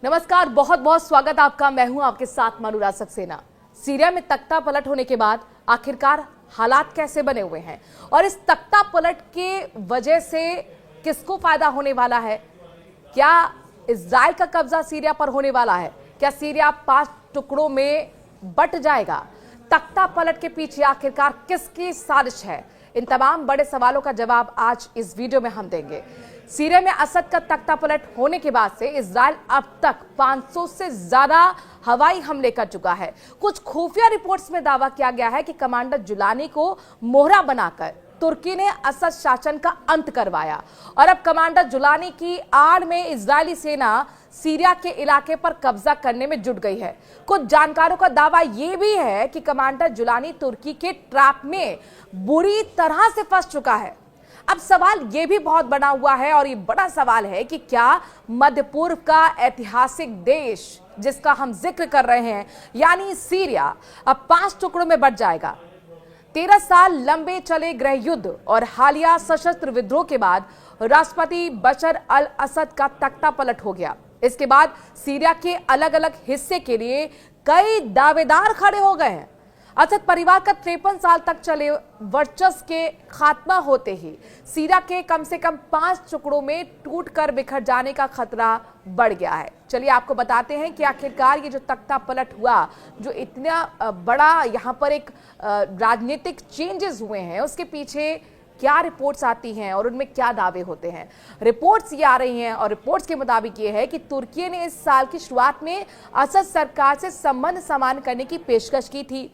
नमस्कार, बहुत बहुत स्वागत आपका। मैं हूं आपके साथ अनुराग सक्सेना। सीरिया में तख्ता पलट होने के बाद आखिरकार हालात कैसे बने हुए हैं और इस तख्ता पलट के वजह से किसको फायदा होने वाला है? क्या इजराइल का कब्जा सीरिया पर होने वाला है? क्या सीरिया 5 टुकड़ों में बंट जाएगा? तख्ता पलट के पीछे आखिरकार किसकी साजिश है? इन तमाम बड़े सवालों का जवाब आज इस वीडियो में हम देंगे। सीरिया में असद का तख्ता पलट होने के बाद से इजराइल अब तक 500 से ज्यादा हवाई हमले कर चुका है। कुछ खुफिया रिपोर्ट्स में दावा किया गया है कि कमांडर जुलानी को मोहरा बनाकर तुर्की ने असद शासन का अंत करवाया और अब कमांडर जुलानी की आड़ में इजरायली सेना सीरिया के इलाके पर कब्जा करने में जुट गई है। कुछ जानकारों का दावा यह भी है कि कमांडर जुलानी तुर्की के ट्रैप में बुरी तरह से फंस चुका है। अब सवाल यह भी बहुत बना हुआ है और ये बड़ा सवाल है कि क्या मध्य पूर्व का ऐतिहासिक देश जिसका हम जिक्र कर रहे हैं यानी सीरिया अब 5 टुकड़ों में बंट जाएगा? 13 साल लंबे चले गृह युद्ध और हालिया सशस्त्र विद्रोह के बाद राष्ट्रपति बशर अल असद का तख्ता पलट हो गया। इसके बाद सीरिया के अलग अलग हिस्से के लिए कई दावेदार खड़े हो गए हैं। असद परिवार का 53 साल तक चले वर्चस्व के खात्मा होते ही सीरिया के कम से कम 5 टुकड़ों में टूटकर बिखर जाने का खतरा बढ़ गया है। चलिए आपको बताते हैं कि आखिरकार ये जो तख्ता पलट हुआ, जो इतना बड़ा यहाँ पर एक राजनीतिक चेंजेस हुए हैं, उसके पीछे क्या रिपोर्ट्स आती हैं और उनमें क्या दावे होते हैं। रिपोर्ट्स ये आ रही हैं और रिपोर्ट्स के मुताबिक ये है कि तुर्की ने इस साल की शुरुआत में असद सरकार से संबंध सामान्य करने की पेशकश की थी,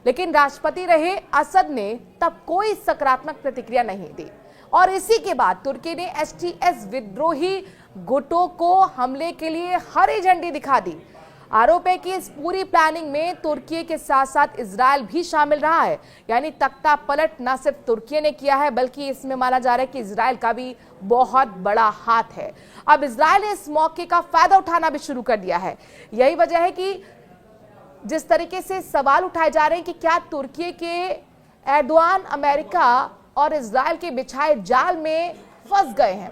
लेकिन राष्ट्रपति रहे असद ने तब कोई सकारात्मक प्रतिक्रिया नहीं दी और इसी के बाद तुर्की ने एसटीएस विद्रोही गुटों को हमले के लिए हरी झंडी दिखा दी। आरोप है कि इस पूरी प्लानिंग में तुर्की के साथ साथ इजराइल भी शामिल रहा है। यानी तख्ता पलट न सिर्फ तुर्की ने किया है बल्कि इसमें माना जा रहा है कि इजराइल का भी बहुत बड़ा हाथ है। अब इजराइल ने इस मौके का फायदा उठाना भी शुरू कर दिया है। यही वजह है कि जिस तरीके से सवाल उठाए जा रहे हैं कि क्या तुर्की के एर्दोआन अमेरिका और इजराइल के बिछाए जाल में फंस गए हैं।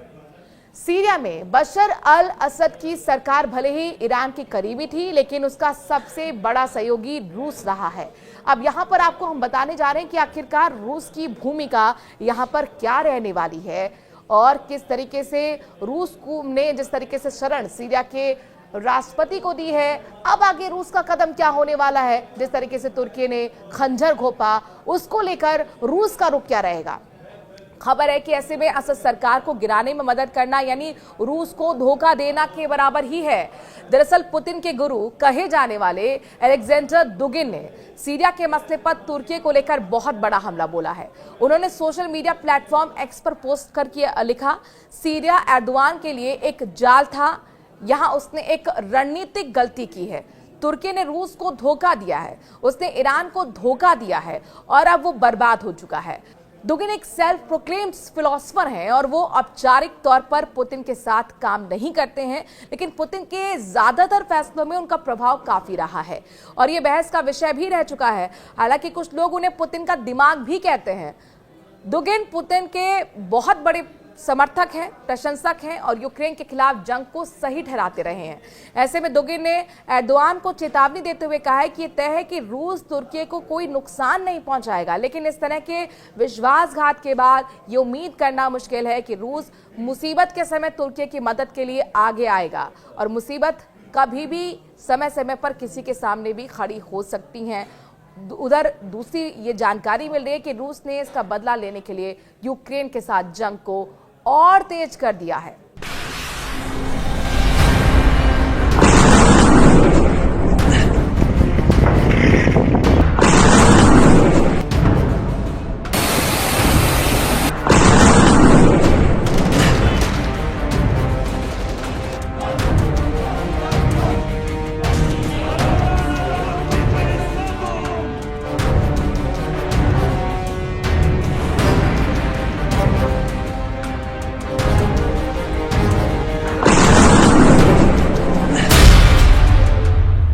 सीरिया में बशर अल असद की सरकार भले ही ईरान की करीबी थी, लेकिन उसका सबसे बड़ा सहयोगी रूस रहा है। अब यहाँ पर आपको हम बताने जा रहे हैं कि आखिरकार रूस की भूमिका यहाँ पर क्या रहने वाली है और किस तरीके से रूस को ने जिस तरीके से शरण सीरिया के राष्ट्रपति को दी है, अब आगे रूस का कदम क्या होने वाला है। जिस तरीके से तुर्की ने खंजर घोंपा, उसको लेकर रूस का रुख क्या रहेगा। खबर है कि ऐसे में असद सरकार को गिराने में मदद करना यानी रूस को धोखा देना के बराबर ही है। दरअसल पुतिन के गुरु कहे जाने वाले अलेक्जेंडर दुगिन ने सीरिया के मसले पर तुर्की को लेकर बहुत बड़ा हमला बोला है। उन्होंने सोशल मीडिया प्लेटफॉर्म एक्स पर पोस्ट करके लिखा, सीरिया एर्दोआन के लिए एक जाल था, यहां उसने एक रणनीतिक गलती की है। तुर्की ने रूस को धोखा दिया है, उसने ईरान को धोखा दिया है और अब वो बर्बाद हो चुका है। दुगिन एक सेल्फ प्रोक्लेम्ड फिलोसोफर हैं और वो औपचारिक तौर पर पुतिन के साथ काम नहीं करते हैं, लेकिन पुतिन के ज्यादातर फैसलों में उनका प्रभाव काफी रहा है और ये बहस का विषय भी रह चुका है। हालांकि कुछ लोग उन्हें पुतिन का दिमाग भी कहते हैं। दुगिन पुतिन के बहुत बड़े समर्थक हैं, प्रशंसक हैं और यूक्रेन के खिलाफ जंग को सही ठहराते रहे हैं। ऐसे में दुगिन ने एर्दोआन को चेतावनी देते हुए कहा है कि यह तय है कि रूस तुर्की को कोई नुकसान नहीं पहुंचाएगा, लेकिन इस तरह के विश्वासघात के बाद ये उम्मीद करना मुश्किल है कि रूस मुसीबत के समय तुर्की की मदद के लिए आगे आएगा और मुसीबत कभी भी समय समय पर किसी के सामने भी खड़ी हो सकती हैं। उधर दूसरी ये जानकारी मिल रही है कि रूस ने इसका बदला लेने के लिए यूक्रेन के साथ जंग को और तेज कर दिया है।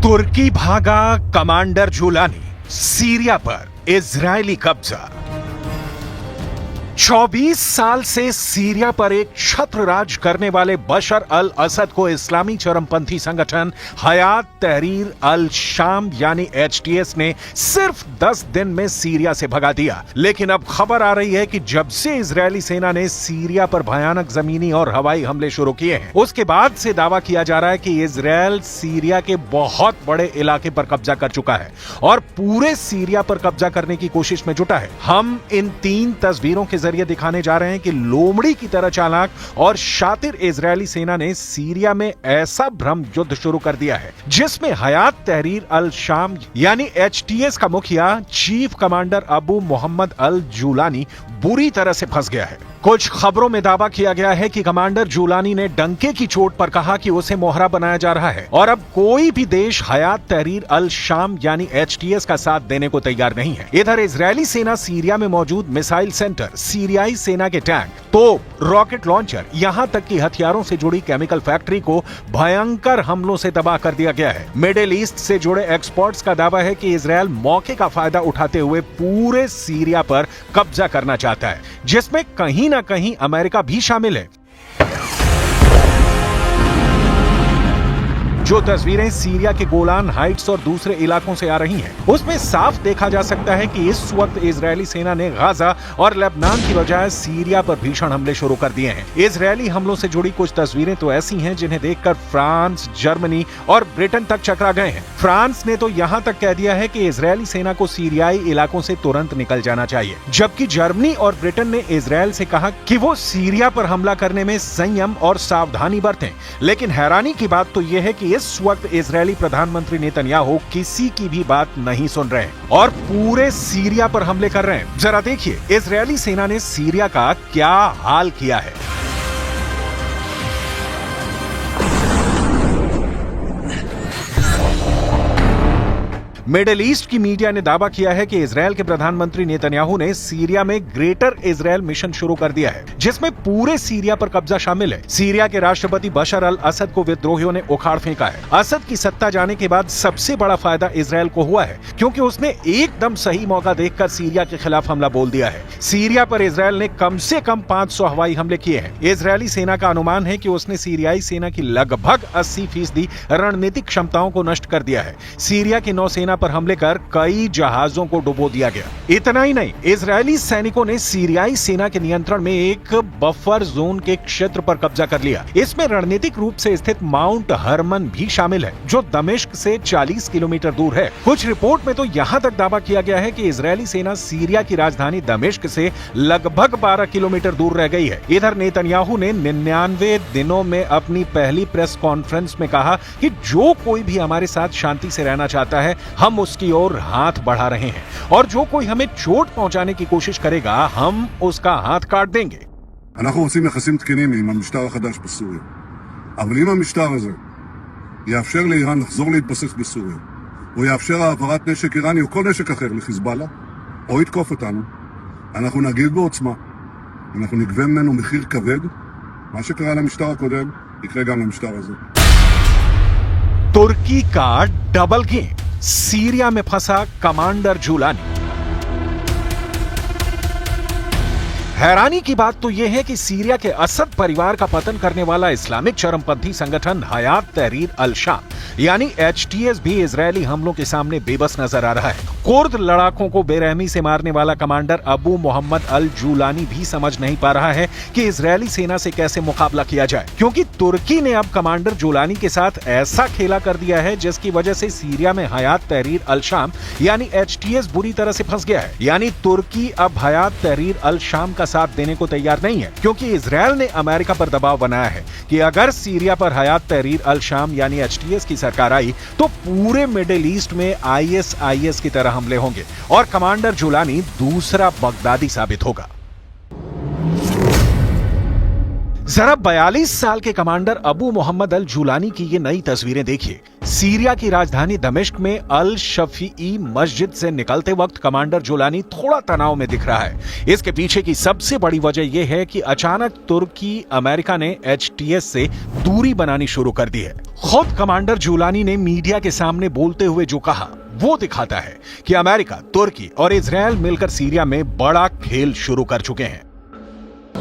तुर्की भागा कमांडर जुलानी, सीरिया पर इजरायली कब्जा। 24 साल से सीरिया पर एक छत्र राज करने वाले बशर अल असद को इस्लामी चरमपंथी संगठन हयात तहरीर अल शाम यानी एचटीएस ने सिर्फ 10 दिन में सीरिया से भगा दिया। लेकिन अब खबर आ रही है कि जब से इजरायली सेना ने सीरिया पर भयानक जमीनी और हवाई हमले शुरू किए हैं, उसके बाद से दावा किया जा रहा है कि इजरायल सीरिया के बहुत बड़े इलाके पर कब्जा कर चुका है और पूरे सीरिया पर कब्जा करने की कोशिश में जुटा है। हम इन 3 तस्वीरों के जरिए दिखाने जा रहे हैं कि लोमड़ी की तरह चालाक और शातिर इजरायली सेना ने सीरिया में ऐसा भ्रम युद्ध शुरू कर दिया है जिसमें हयात तहरीर अल शाम यानी एचटीएस का मुखिया चीफ कमांडर अबू मोहम्मद अल जूलानी बुरी तरह से फंस गया है। कुछ खबरों में दावा किया गया है कि कमांडर जूलानी ने डंके की चोट पर कहा कि उसे मोहरा बनाया जा रहा है और अब कोई भी देश हयात तहरीर अल शाम यानी एचटीएस का साथ देने को तैयार नहीं है। इधर इजरायली सेना सीरिया में मौजूद मिसाइल सेंटर, सीरियाई सेना के टैंक, तोप, रॉकेट लॉन्चर, यहां तक कि हथियारों से जुड़ी केमिकल फैक्ट्री को भयंकर हमलों से तबाह कर दिया गया है। मिडिल ईस्ट से जुड़े एक्सपर्ट्स का दावा है कि इजरायल मौके का फायदा उठाते हुए पूरे सीरिया पर कब्जा करना चाहता है, जिसमें कहीं ना कहीं अमेरिका भी शामिल है। जो तस्वीरें सीरिया के गोलान हाइट्स और दूसरे इलाकों से आ रही हैं, उसमें साफ देखा जा सकता है कि इस वक्त इजरायली सेना ने गाजा और लेबनान की बजाय सीरिया पर भीषण हमले शुरू कर दिए हैं। इजरायली हमलों से जुड़ी कुछ तस्वीरें तो ऐसी हैं जिन्हें देखकर फ्रांस, जर्मनी और ब्रिटेन तक चकरा गए हैं। फ्रांस ने तो यहां तक कह दिया है कि इजरायली सेना को सीरियाई इलाकों से तुरंत निकल जाना चाहिए, जबकि जर्मनी और ब्रिटेन ने इजरायल से कहा कि वो सीरिया पर हमला करने में संयम और सावधानी बरतें। लेकिन हैरानी की बात तो यह है कि इस वक्त इजरायली प्रधानमंत्री नेतन्याहू किसी की भी बात नहीं सुन रहे हैं और पूरे सीरिया पर हमले कर रहे हैं। जरा देखिए इजरायली सेना ने सीरिया का क्या हाल किया है। मिडिल ईस्ट की मीडिया ने दावा किया है कि इजरायल के प्रधानमंत्री नेतन्याहू ने सीरिया में ग्रेटर इजरायल मिशन शुरू कर दिया है, जिसमें पूरे सीरिया पर कब्जा शामिल है। सीरिया के राष्ट्रपति बशर अल असद को विद्रोहियों ने उखाड़ फेंका है। असद की सत्ता जाने के बाद सबसे बड़ा फायदा इजरायल को हुआ है, क्योंकि उसने एकदम सही मौका देखकर सीरिया के खिलाफ हमला बोल दिया है। सीरिया पर इजरायल ने कम से कम 500 हवाई हमले किए हैं। इजरायली सेना का अनुमान है कि उसने सीरियाई सेना की लगभग 80% रणनीतिक क्षमताओं को नष्ट कर दिया है। सीरिया की नौसेना पर हमले कर कई जहाजों को डुबो दिया गया। इतना ही नहीं, इजरायली सैनिकों ने सीरियाई सेना के नियंत्रण में एक बफर जोन के क्षेत्र पर कब्जा कर लिया। इसमें रणनीतिक रूप से स्थित माउंट हरमन भी शामिल है, जो दमिश्क से 40 किलोमीटर दूर है। कुछ रिपोर्ट में तो यहां तक दावा किया गया है कि इजरायली सेना सीरिया की राजधानी दमिश्क से लगभग 12 किलोमीटर दूर रह गई है। इधर नेतन्याहू ने 99 दिनों में अपनी पहली प्रेस कॉन्फ्रेंस में कहा कि जो कोई भी हमारे साथ शांति से रहना चाहता है, हम उसकी ओर हाथ बढ़ा रहे हैं और जो कोई हमें चोट पहुंचाने की कोशिश करेगा, हम उसका हाथ काट देंगे। אנחנו רוצים יחסים תקינים עם המשטר החדש בסוריה. אבל אם המשטר הזה יאפשר לאיראן לחזור להתבסס בסוריה, או יאפשר העברת נשק איראני או כל נשק אחר לחיזבאללה, או יתקוף אותנו, אנחנו נגיב בעוצמה. אנחנו נגבה ממנו מחיר כבד. מה שקרה למשטר הקודם, יקרה גם למשטר הזה. तुर्की का डबल गेम, सीरिया में फंसा कमांडर जूलानी। हैरानी की बात तो यह है कि सीरिया के असद परिवार का पतन करने वाला इस्लामिक चरमपंथी संगठन हयात तहरीर अल शाम यानी एचटीएस भी इजरायली हमलों के सामने बेबस नजर आ रहा है। कुर्द लड़ाकों को बेरहमी से मारने वाला कमांडर अबू मोहम्मद अल जूलानी भी समझ नहीं पा रहा है कि इजरायली सेना से कैसे मुकाबला किया जाए, क्योंकि तुर्की ने अब कमांडर जूलानी के साथ ऐसा खेला कर दिया है जिसकी वजह से सीरिया में हयात तहरीर अल शाम यानी एचटीएस बुरी तरह से फंस गया है। यानी तुर्की अब हयात तहरीर अल शाम का साथ देने को तैयार नहीं है, क्योंकि इजरायल ने अमेरिका पर दबाव बनाया है कि अगर सीरिया पर हयात तहरीर अल शाम यानी एचटीएस की सरकार आई तो पूरे मिडिल ईस्ट में आईएसआईएस की तरह हमले होंगे और कमांडर जूलानी दूसरा बगदादी साबित होगा। जरा 42 साल के कमांडर अबू मोहम्मद अल जूलानी की ये नई तस्वीरें देखिए। सीरिया की राजधानी दमिश्क में अल शफीई मस्जिद से निकलते वक्त कमांडर जूलानी थोड़ा तनाव में दिख रहा है। इसके पीछे की सबसे बड़ी वजह यह है कि अचानक तुर्की अमेरिका ने एचटीएस से दूरी बनानी शुरू कर दी है। खुद कमांडर जूलानी ने मीडिया के सामने बोलते हुए जो कहा वो दिखाता है कि अमेरिका, तुर्की और इजरायल मिलकर सीरिया में बड़ा खेल शुरू कर चुके हैं।